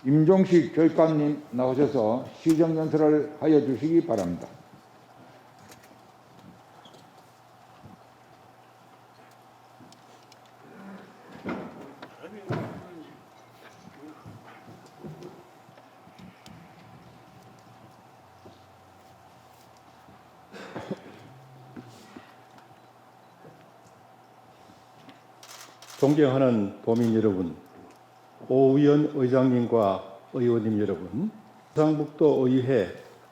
임종식 교육감님 나오셔서 시정연설을 하여 주시기 바랍니다. 존경하는 도민 여러분, 오의원 의장님과 의원님 여러분, 경상북도의회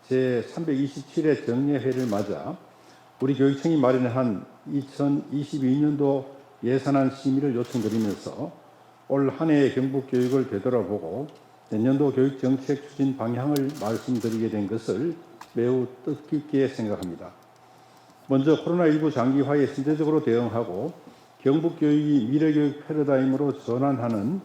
제327회 정례회를 맞아 우리 교육청이 마련한 2022년도 예산안 심의를 요청드리면서 올 한 해의 경북교육을 되돌아보고 내년도 교육정책 추진 방향을 말씀드리게 된 것을 매우 뜻깊게 생각합니다. 먼저 코로나19 장기화에 선제적으로 대응하고 경북교육이 미래교육 패러다임으로 전환하는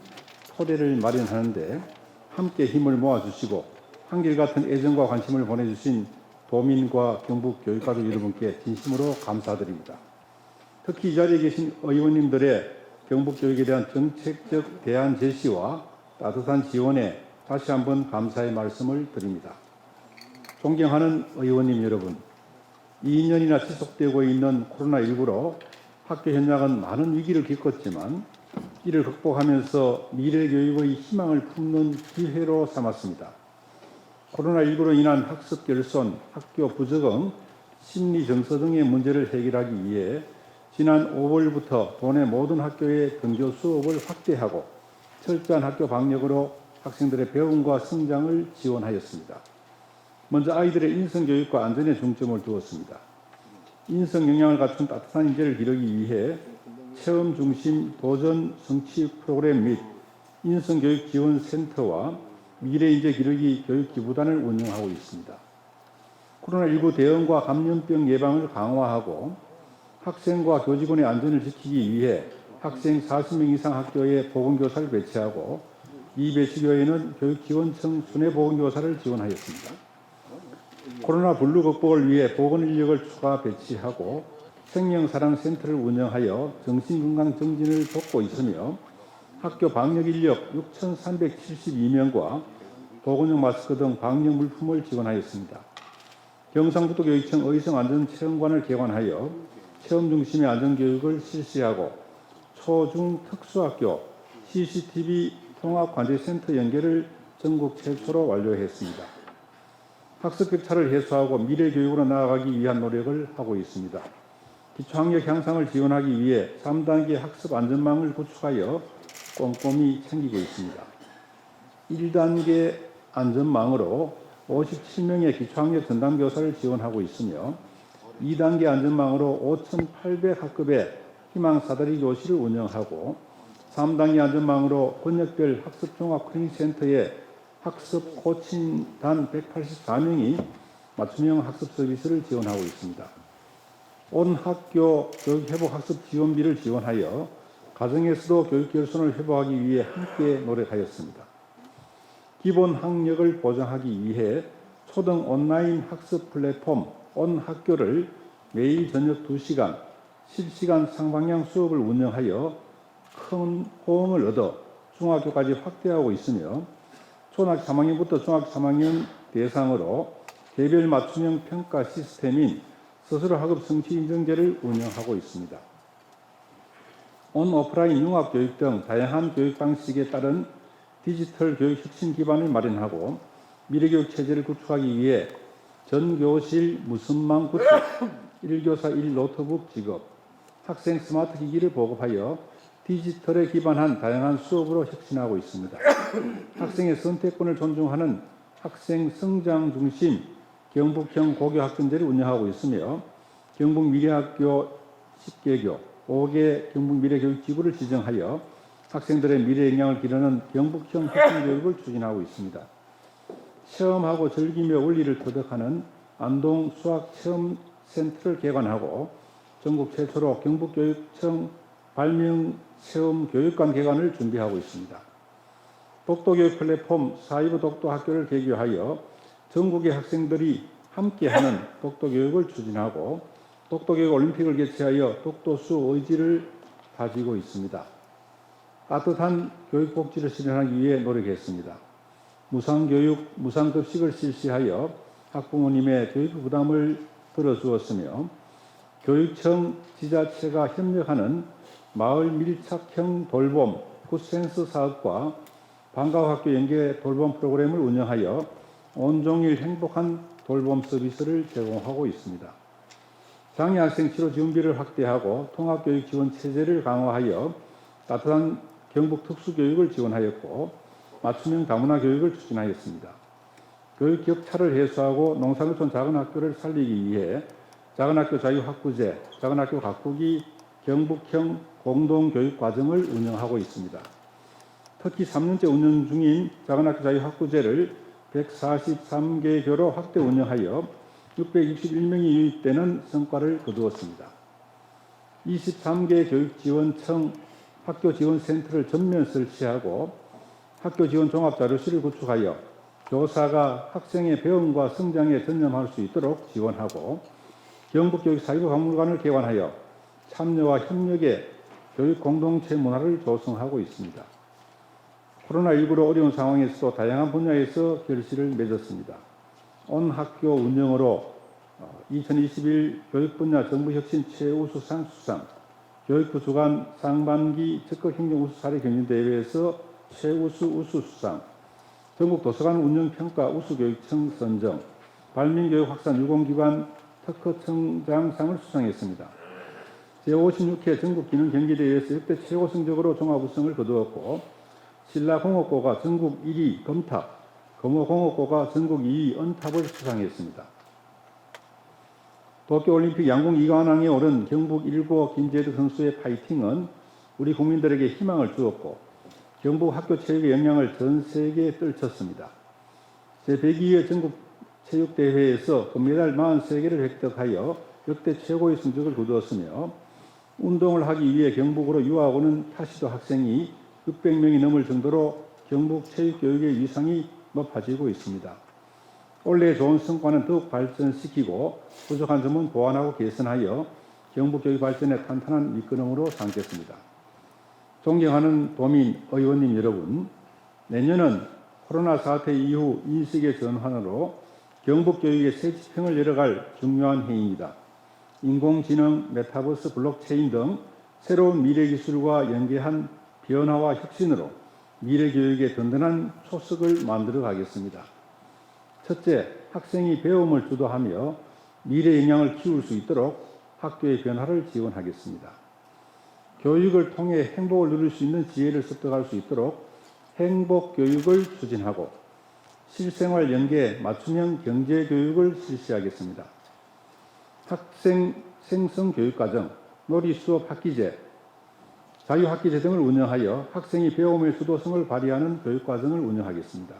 토대를 마련하는데 함께 힘을 모아주시고 한결같은 애정과 관심을 보내주신 도민과 경북교육가족 여러분께 진심으로 감사드립니다. 특히 이 자리에 계신 의원님들의 경북교육에 대한 정책적 대안 제시와 따뜻한 지원에 다시 한번 감사의 말씀을 드립니다. 존경하는 의원님 여러분, 2년이나 지속되고 있는 코로나19로 학교 현장은 많은 위기를 겪었지만 이를 극복하면서 미래교육의 희망을 품는 기회로 삼았습니다. 코로나19로 인한 학습 결손, 학교 부적응, 심리 정서 등의 문제를 해결하기 위해 지난 5월부터 도내 모든 학교의 등교 수업을 확대하고 철저한 학교 방역으로 학생들의 배움과 성장을 지원하였습니다. 먼저 아이들의 인성교육과 안전에 중점을 두었습니다. 인성 역량을 갖춘 따뜻한 인재를 기르기 위해 체험 중심 도전 성취 프로그램 및 인성교육 지원센터와 미래인재 기르기 교육기부단을 운영하고 있습니다. 코로나19 대응과 감염병 예방을 강화하고 학생과 교직원의 안전을 지키기 위해 학생 40명 이상 학교에 보건교사를 배치하고 이 배치교에는 교육지원청 순회보건교사를 지원하였습니다. 코로나 블루 극복을 위해 보건인력을 추가 배치하고 생명사랑센터를 운영하여 정신건강 정진을 돕고 있으며 학교 방역인력 6,372명과 보건용 마스크 등 방역 물품을 지원하였습니다. 경상북도교육청 의성안전체험관을 개관하여 체험 중심의 안전교육을 실시하고 초중 특수학교 CCTV 통합관제센터 연계를 전국 최초로 완료했습니다. 학습 격차를 해소하고 미래교육으로 나아가기 위한 노력을 하고 있습니다. 기초학력 향상을 지원하기 위해 3단계 학습 안전망을 구축하여 꼼꼼히 챙기고 있습니다. 1단계 안전망으로 57명의 기초학력 전담교사를 지원하고 있으며 2단계 안전망으로 5,800학급의 희망사다리 교실을 운영하고 3단계 안전망으로 권역별 학습종합클리닉센터에 학습 코칭단 184명이 맞춤형 학습 서비스를 지원하고 있습니다. 온 학교 교육회복 학습 지원비를 지원하여 가정에서도 교육 결손을 회복하기 위해 함께 노력하였습니다. 기본 학력을 보장하기 위해 초등 온라인 학습 플랫폼 온학교를 매일 저녁 2시간 실시간 쌍방향 수업을 운영하여 큰 호응을 얻어 중학교까지 확대하고 있으며 초등학교 3학년부터 중학교 3학년 대상으로 개별 맞춤형 평가 시스템인 스스로 학업 성취 인증제를 운영하고 있습니다. 온 오프라인 융합교육 등 다양한 교육 방식에 따른 디지털 교육 혁신 기반을 마련하고 미래교육 체제를 구축하기 위해 전교실 무선망 구축, 1교사 1노트북 지급, 학생 스마트 기기를 보급하여 디지털에 기반한 다양한 수업으로 혁신하고 있습니다. 학생의 선택권을 존중하는 학생 성장 중심 경북형 고교 학점제를 운영하고 있으며 경북미래학교 10개교, 5개 경북미래교육지구를 지정하여 학생들의 미래 역량을 기르는 경북형 혁신교육을 추진하고 있습니다. 체험하고 즐기며 원리를 터득하는 안동 수학체험센터를 개관하고 전국 최초로 경북교육청 발명체험교육관 개관을 준비하고 있습니다. 독도교육 플랫폼 사이버 독도학교를 개교하여 전국의 학생들이 함께하는 독도교육을 추진하고 독도교육 올림픽을 개최하여 독도수 의지를 다지고 있습니다. 따뜻한 교육복지를 실현하기 위해 노력했습니다. 무상교육, 무상급식을 실시하여 학부모님의 교육 부담을 들어주었으며 교육청, 지자체가 협력하는 마을 밀착형 돌봄 굿센스 사업과 방과학교 연계 돌봄 프로그램을 운영하여 온종일 행복한 돌봄 서비스를 제공하고 있습니다. 장애 학생 치료 지원비를 확대하고 통합교육 지원 체제를 강화하여 따뜻한 경북 특수교육을 지원하였고 맞춤형 다문화 교육을 추진하였습니다. 교육 격차를 해소하고 농산农작은 학교를 살리기 위해 작은학교 자유학구제, 작은학교 가꾸기 경북형 공동교육과정을 운영하고 있습니다. 특히 3년째 운영 중인 작은학교 자유학구제를 143개 교로 확대 운영하여 661명이 유입되는 성과를 거두었습니다. 23개 교육지원청 학교지원센터를 전면 설치하고 학교지원 종합자료실을 구축하여 교사가 학생의 배움과 성장에 전념할 수 있도록 지원하고 경북교육사회부박물관을 개관하여 참여와 협력의 교육 공동체 문화를 조성하고 있습니다. 코로나19로 어려운 상황에서도 다양한 분야에서 결실을 맺었습니다. 온 학교 운영으로 2021 교육분야 정부혁신 최우수상 수상, 교육부 주관 상반기 적극행정 우수 사례 경연대회에서 최우수 우수 수상, 전국도서관 운영평가 우수교육청 선정, 발민교육 확산 유공기관 특허청장상을 수상했습니다. 제56회 전국기능경기대회에서 역대 최고 성적으로 종합우승을 거두었고 신라공업고가 전국 1위 검탑, 금호공업고가 전국 2위 언탑을 수상했습니다. 도쿄올림픽 양궁 2관왕에 오른 경북 1고 김재득 선수의 파이팅은 우리 국민들에게 희망을 주었고 경북 학교 체육의 영향을 전 세계에 떨쳤습니다. 제102회 전국 체육대회에서 금메달 43개를 획득하여 역대 최고의 성적을 거두었으며 운동을 하기 위해 경북으로 유학 오는 타시도 학생이 600명이 넘을 정도로 경북 체육교육의 위상이 높아지고 있습니다. 올해의 좋은 성과는 더욱 발전시키고 부족한 점은 보완하고 개선하여 경북교육 발전의 탄탄한 밑거름으로 삼겠습니다. 존경하는 도민 의원님 여러분, 내년은 코로나 사태 이후 인식의 전환으로 경북교육의 새 지평을 열어갈 중요한 해입니다. 인공지능, 메타버스, 블록체인 등 새로운 미래기술과 연계한 변화와 혁신으로 미래교육의 든든한 초석을 만들어 가겠습니다. 첫째, 학생이 배움을 주도하며 미래 역량을 키울 수 있도록 학교의 변화를 지원하겠습니다. 교육을 통해 행복을 누릴 수 있는 지혜를 습득할 수 있도록 행복교육을 추진하고 실생활 연계 맞춤형 경제교육을 실시하겠습니다. 학생 생성교육과정, 놀이수업 학기제, 자유학기제 등을 운영하여 학생이 배움의 주도성을 발휘하는 교육과정을 운영하겠습니다.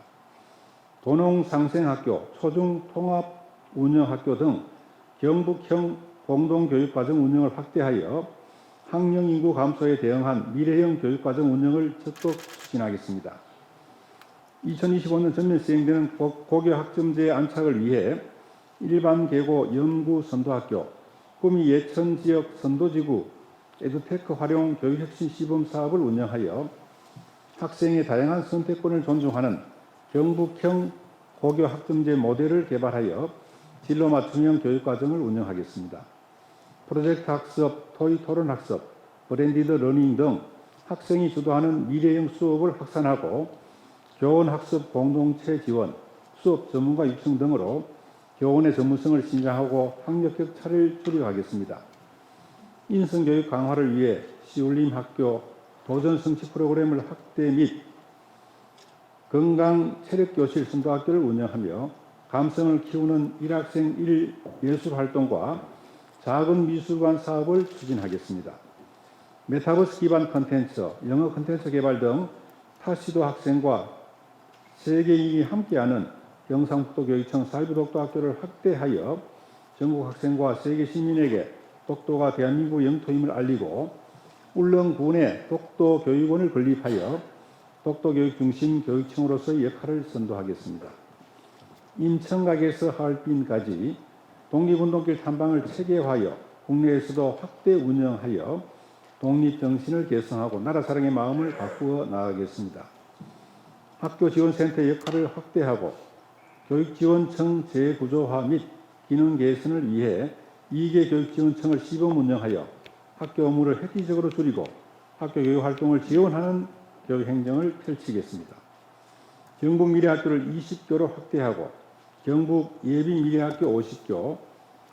도농상생학교, 초중통합 운영학교 등 경북형 공동교육과정 운영을 확대하여 학령인구 감소에 대응한 미래형 교육과정 운영을 적극 추진하겠습니다. 2025년 전면 시행되는 고교 학점제 안착을 위해 일반 계고 연구 선도학교, 구미 예천 지역 선도지구 에듀테크 활용 교육혁신 시범 사업을 운영하여 학생의 다양한 선택권을 존중하는 경북형 고교 학점제 모델을 개발하여 진로 맞춤형 교육과정을 운영하겠습니다. 프로젝트 학습, 토의 토론 학습, 브랜디드 러닝 등 학생이 주도하는 미래형 수업을 확산하고 교원 학습 공동체 지원, 수업 전문가 육성 등으로 교원의 전문성을 신장하고 학력 격차를 줄여가겠습니다. 인성교육 강화를 위해 시울림 학교 도전 성취 프로그램을 확대 및 건강 체력교실 선도학교를 운영하며 감성을 키우는 일학생 1 예술활동과 작은 미술관 사업을 추진하겠습니다. 메타버스 기반 콘텐츠, 영어 콘텐츠 개발 등 타시도 학생과 세계인이 함께하는 경상북도교육청 사회부독도학교를 확대하여 전국 학생과 세계 시민에게 독도가 대한민국 영토임을 알리고 울릉군에 독도교육원을 건립하여 독도교육 중심 교육청으로서의 역할을 선도하겠습니다. 인천각에서 하얼빈까지 독립운동길 탐방을 체계화하여 국내에서도 확대 운영하여 독립정신을 개성하고 나라 사랑의 마음을 바꾸어 나가겠습니다. 학교지원센터의 역할을 확대하고 교육지원청 재구조화 및 기능 개선을 위해 2개 교육지원청을 시범 운영하여 학교 업무를 획기적으로 줄이고 학교 교육 활동을 지원하는 교육행정을 펼치겠습니다. 경북 미래학교를 20교로 확대하고 경북 예비미래학교 50교,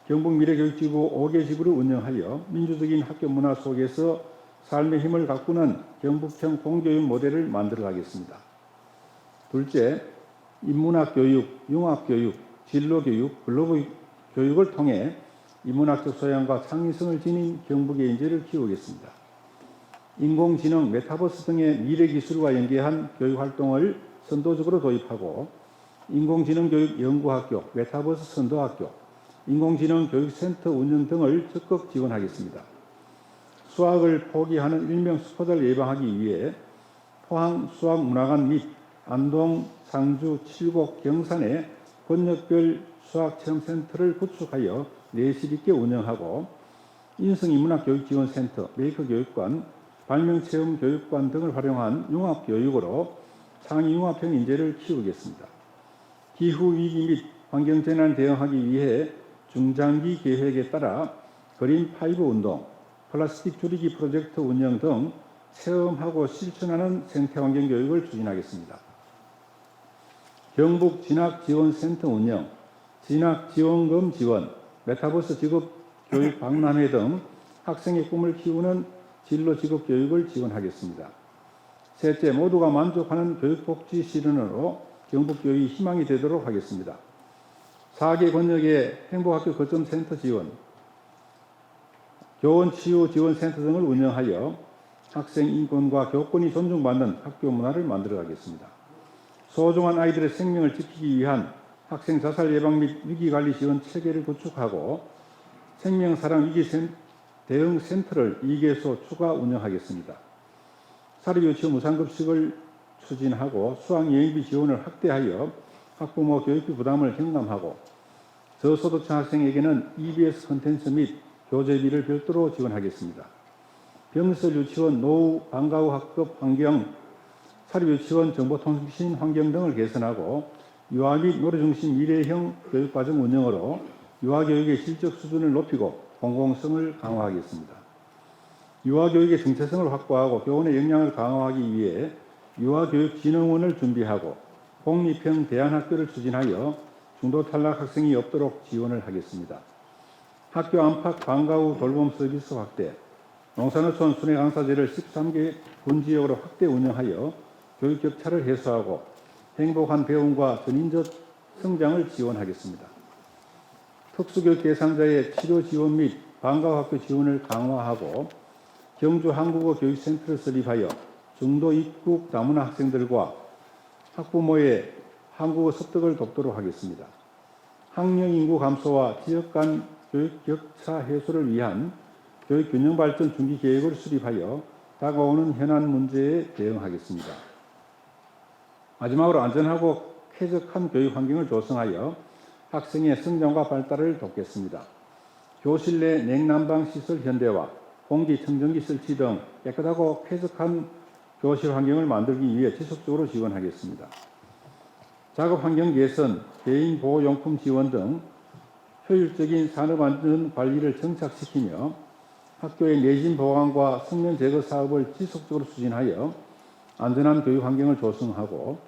경북 미래교육지구 5개 지구를 운영하여 민주적인 학교 문화 속에서 삶의 힘을 가꾸는 경북형 공교육 모델을 만들어 가겠습니다. 둘째, 인문학 교육, 융합 교육, 진로 교육, 글로벌 교육을 통해 인문학적 소양과 창의성을 지닌 경북의 인재를 키우겠습니다. 인공지능, 메타버스 등의 미래 기술과 연계한 교육 활동을 선도적으로 도입하고 인공지능 교육 연구학교, 메타버스 선도학교, 인공지능 교육센터 운영 등을 적극 지원하겠습니다. 수학을 포기하는 일명 수포자를 예방하기 위해 포항 수학문화관 및 안동, 상주, 칠곡, 경산에 권역별 수학체험센터를 구축하여 내실 있게 운영하고 인성인문학교육지원센터, 메이커교육관, 발명체험교육관 등을 활용한 융합교육으로 창의융합형 인재를 키우겠습니다. 기후위기 및 환경재난 대응하기 위해 중장기 계획에 따라 그린5 운동, 플라스틱 줄이기 프로젝트 운영 등 체험하고 실천하는 생태환경 교육을 추진하겠습니다. 경북 진학지원센터 운영, 진학지원금 지원, 메타버스 직업교육 박람회 등 학생의 꿈을 키우는 진로 직업교육을 지원하겠습니다. 셋째, 모두가 만족하는 교육복지 실현으로 경북교육이 희망이 되도록 하겠습니다. 4개 권역의 행복학교 거점센터 지원, 교원치유지원센터 등을 운영하여 학생 인권과 교권이 존중받는 학교 문화를 만들어가겠습니다. 소중한 아이들의 생명을 지키기 위한 학생 자살 예방 및 위기관리 지원 체계를 구축하고 생명사랑 위기 대응 센터를 2개소 추가 운영하겠습니다. 사립유치원 무상급식을 추진하고 수학여행비 지원을 확대하여 학부모 교육비 부담을 경감하고 저소득층 학생에게는 EBS 콘텐츠 및 교재비를 별도로 지원하겠습니다. 병설 유치원 노후 방과 후 학급 환경, 사립유치원 정보통신 환경 등을 개선하고 유아 및 노래 중심 미래형 교육과정 운영으로 유아교육의 실적 수준을 높이고 공공성을 강화하겠습니다. 유아교육의 정체성을 확보하고 교원의 역량을 강화하기 위해 유아교육진흥원을 준비하고 공립형 대안학교를 추진하여 중도 탈락 학생이 없도록 지원을 하겠습니다. 학교 안팎 방과 후 돌봄 서비스 확대, 농산어촌 순회 강사제를 13개 군지역으로 확대 운영하여 교육 격차를 해소하고 행복한 배움과 전인적 성장을 지원하겠습니다. 특수교육 대상자의 치료 지원 및 방과 후 학교 지원을 강화하고 경주 한국어 교육센터를 설립하여 중도 입국 다문화 학생들과 학부모의 한국어 습득을 돕도록 하겠습니다. 학령 인구 감소와 지역 간 교육 격차 해소를 위한 교육 균형 발전 중기 계획을 수립하여 다가오는 현안 문제에 대응하겠습니다. 마지막으로 안전하고 쾌적한 교육 환경을 조성하여 학생의 성장과 발달을 돕겠습니다. 교실 내 냉난방 시설 현대화, 공기청정기 설치 등 깨끗하고 쾌적한 교실 환경을 만들기 위해 지속적으로 지원하겠습니다. 작업 환경 개선, 개인 보호용품 지원 등 효율적인 산업안전 관리를 정착시키며 학교의 내진 보강과 성면 제거 사업을 지속적으로 추진하여 안전한 교육 환경을 조성하고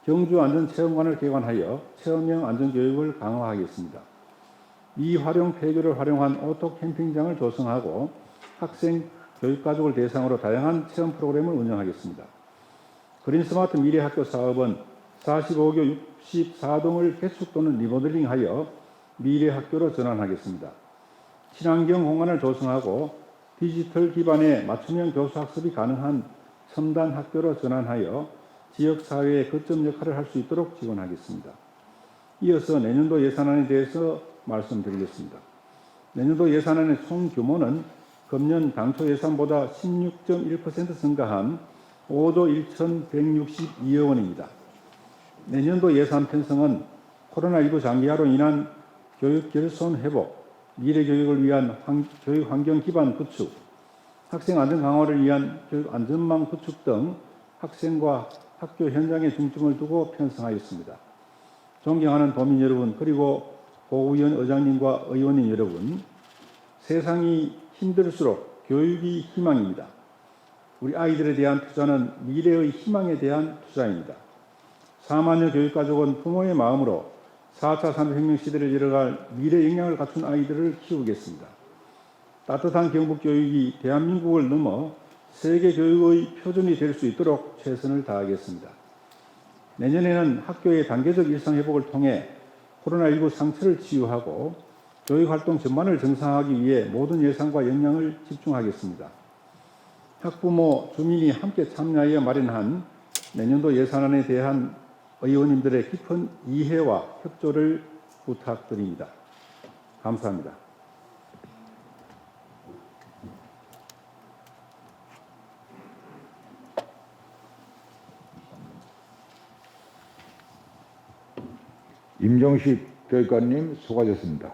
경주안전체험관을 개관하여 체험형 안전교육을 강화하겠습니다. 미활용 폐교를 활용한 오토 캠핑장을 조성하고 학생, 교육가족을 대상으로 다양한 체험 프로그램을 운영하겠습니다. 그린스마트 미래학교 사업은 45교 64동을 개축 또는 리모델링하여 미래학교로 전환하겠습니다. 친환경 공간을 조성하고 디지털 기반의 맞춤형 교수학습이 가능한 첨단 학교로 전환하여 지역사회의 거점 역할을 할 수 있도록 지원하겠습니다. 이어서 내년도 예산안에 대해서 말씀드리겠습니다. 내년도 예산안의 총 규모는 금년 당초 예산보다 16.1% 증가한 5조 1,162억 원입니다. 내년도 예산 편성은 코로나19 장기화로 인한 교육 결손 회복, 미래 교육을 위한 교육 환경 기반 구축, 학생 안전 강화를 위한 교육 안전망 구축 등 학생과 학교 현장에 중점을 두고 편성하였습니다. 존경하는 도민 여러분, 그리고 고의원 의장님과 의원님 여러분, 세상이 힘들수록 교육이 희망입니다. 우리 아이들에 대한 투자는 미래의 희망에 대한 투자입니다. 4만여 교육가족은 부모의 마음으로 4차 산업혁명 시대를 열어갈 미래 역량을 갖춘 아이들을 키우겠습니다. 따뜻한 경북교육이 대한민국을 넘어 세계 교육의 표준이 될 수 있도록 최선을 다하겠습니다. 내년에는 학교의 단계적 일상 회복을 통해 코로나19 상처를 치유하고 교육활동 전반을 정상화하기 위해 모든 예산과 역량을 집중하겠습니다. 학부모, 주민이 함께 참여하여 마련한 내년도 예산안에 대한 의원님들의 깊은 이해와 협조를 부탁드립니다. 감사합니다. 임종식 교육관님 수고하셨습니다.